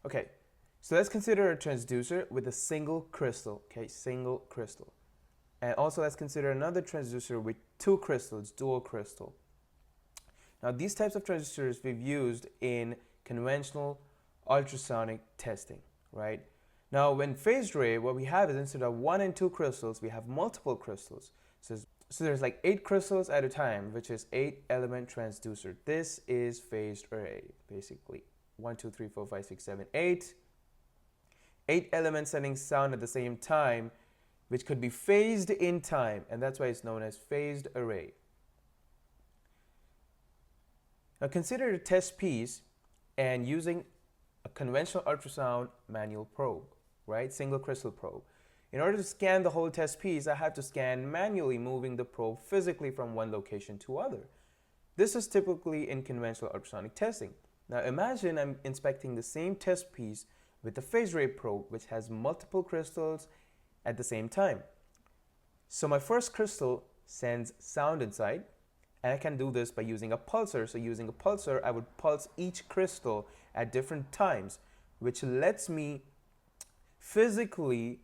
Okay, so let's consider a transducer with a single crystal, okay, single crystal. And also let's consider another transducer with two crystals, dual crystal. Now these types of transducers we've used in conventional ultrasonic testing, right? Now when phased array, what we have is instead of one and two crystals, we have multiple crystals. So there's like 8 crystals at a time, which is 8 element transducer. This is phased array, basically. 1, 2, 3, 4, 5, 6, 7, 8. 8 elements sending sound at the same time, which could be phased in time, and that's why it's known as phased array. Now consider a test piece and using a conventional ultrasound manual probe, right? Single crystal probe. In order to scan the whole test piece, I have to scan manually, moving the probe physically from one location to other. This is typically in conventional ultrasonic testing. Now imagine I'm inspecting the same test piece with a phased array probe, which has multiple crystals at the same time. So my first crystal sends sound inside, and I can do this by using a pulsar. So using a pulsar, I would pulse each crystal at different times, which lets me physically,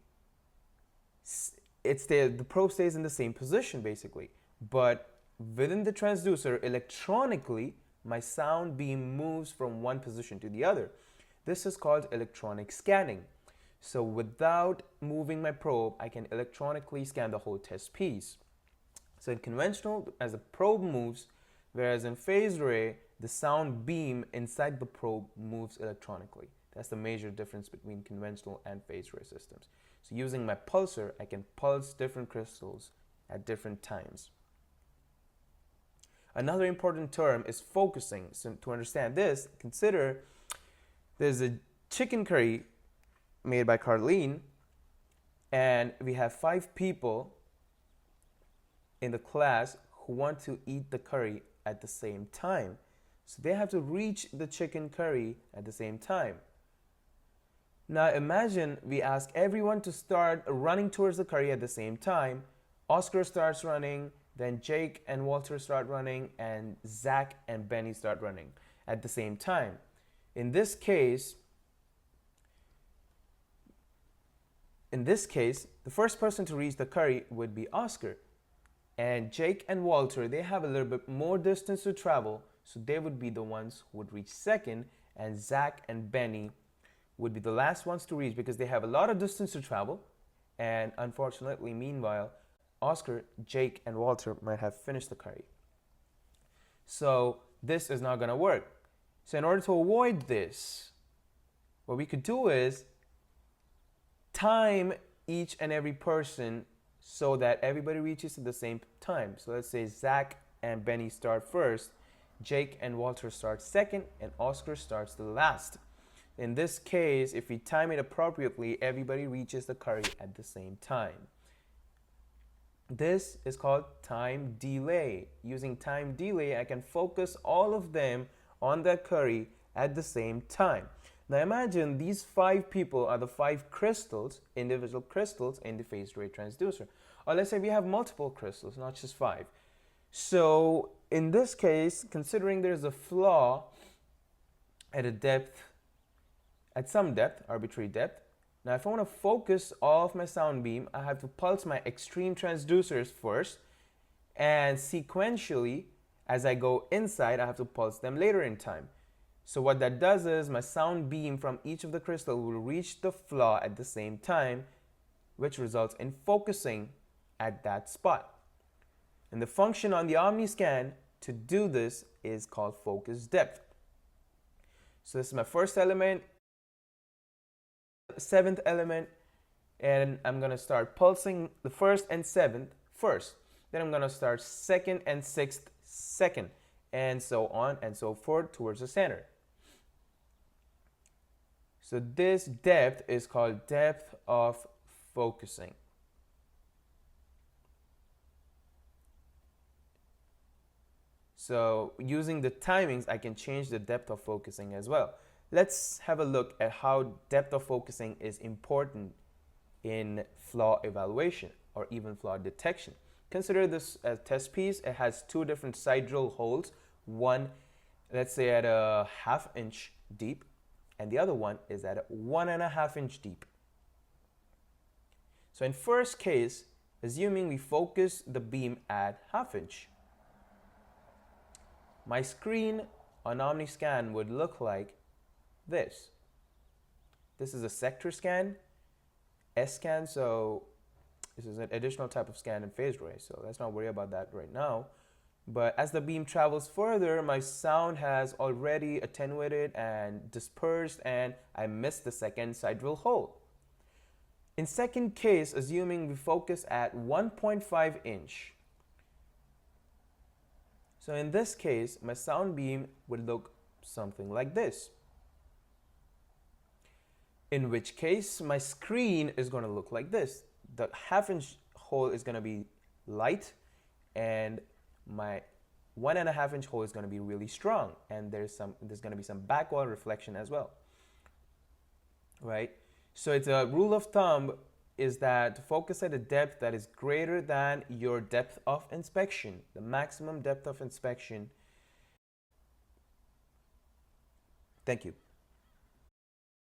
the probe stays in the same position basically. But within the transducer, electronically, my sound beam moves from one position to the other. This is called electronic scanning. So without moving my probe, I can electronically scan the whole test piece. So in conventional, as the probe moves, whereas in phased array, the sound beam inside the probe moves electronically. That's the major difference between conventional and phased array systems. So using my pulsar, I can pulse different crystals at different times. Another important term is focusing. So to understand this, consider there's a chicken curry made by Carlene, and we have 5 people in the class who want to eat the curry at the same time. So they have to reach the chicken curry at the same time. Now imagine we ask everyone to start running towards the curry at the same time. Oscar starts running, then Jake and Walter start running, and Zach and Benny start running at the same time. In this case, the first person to reach the curry would be Oscar. And Jake and Walter, they have a little bit more distance to travel, so they would be the ones who would reach second, and Zach and Benny would be the last ones to reach because they have a lot of distance to travel. And unfortunately, meanwhile, Oscar, Jake, and Walter might have finished the curry. So this is not going to work. So in order to avoid this, what we could do is time each and every person so that everybody reaches at the same time. So let's say Zach and Benny start first, Jake and Walter start second, and Oscar starts the last. In this case, if we time it appropriately, everybody reaches the curry at the same time. This is called time delay. Using time delay, I can focus all of them on that curry at the same time. Now imagine these 5 people are the 5 crystals, individual crystals in the phased array transducer. Or let's say we have multiple crystals, not just 5. So in this case, considering there's a flaw at a depth, at some depth, arbitrary depth. Now if I want to focus all of my sound beam, I have to pulse my extreme transducers first, and sequentially, as I go inside, I have to pulse them later in time. So what that does is my sound beam from each of the crystals will reach the flaw at the same time, which results in focusing at that spot. And the function on the OmniScan to do this is called focus depth. So this is my first element, 7th element, and I'm going to start pulsing the 1st and 7th first. Then I'm going to start 2nd and 6th second, and so on and so forth towards the center. So this depth is called depth of focusing. So using the timings, I can change the depth of focusing as well. Let's have a look at how depth of focusing is important in flaw evaluation or even flaw detection. Consider this as a test piece. It has 2 different side drill holes, one let's say at a 1/2 inch deep, and the other one is at 1.5 inch deep. So in first case, assuming we focus the beam at 1/2 inch, my screen on OmniScan would look like this. This is a sector scan, S-scan, so this is an additional type of scan in phased array, so let's not worry about that right now. But as the beam travels further, my sound has already attenuated and dispersed, and I missed the second side drill hole. In second case, assuming we focus at 1.5 inch, so in this case, my sound beam would look something like this. In which case, my screen is going to look like this. The 1/2 inch hole is going to be light, and my 1.5 inch hole is going to be really strong, and there's going to be some backwall reflection as well, right? So it's a rule of thumb is that focus at a depth that is greater than your depth of inspection, the maximum depth of inspection. Thank you.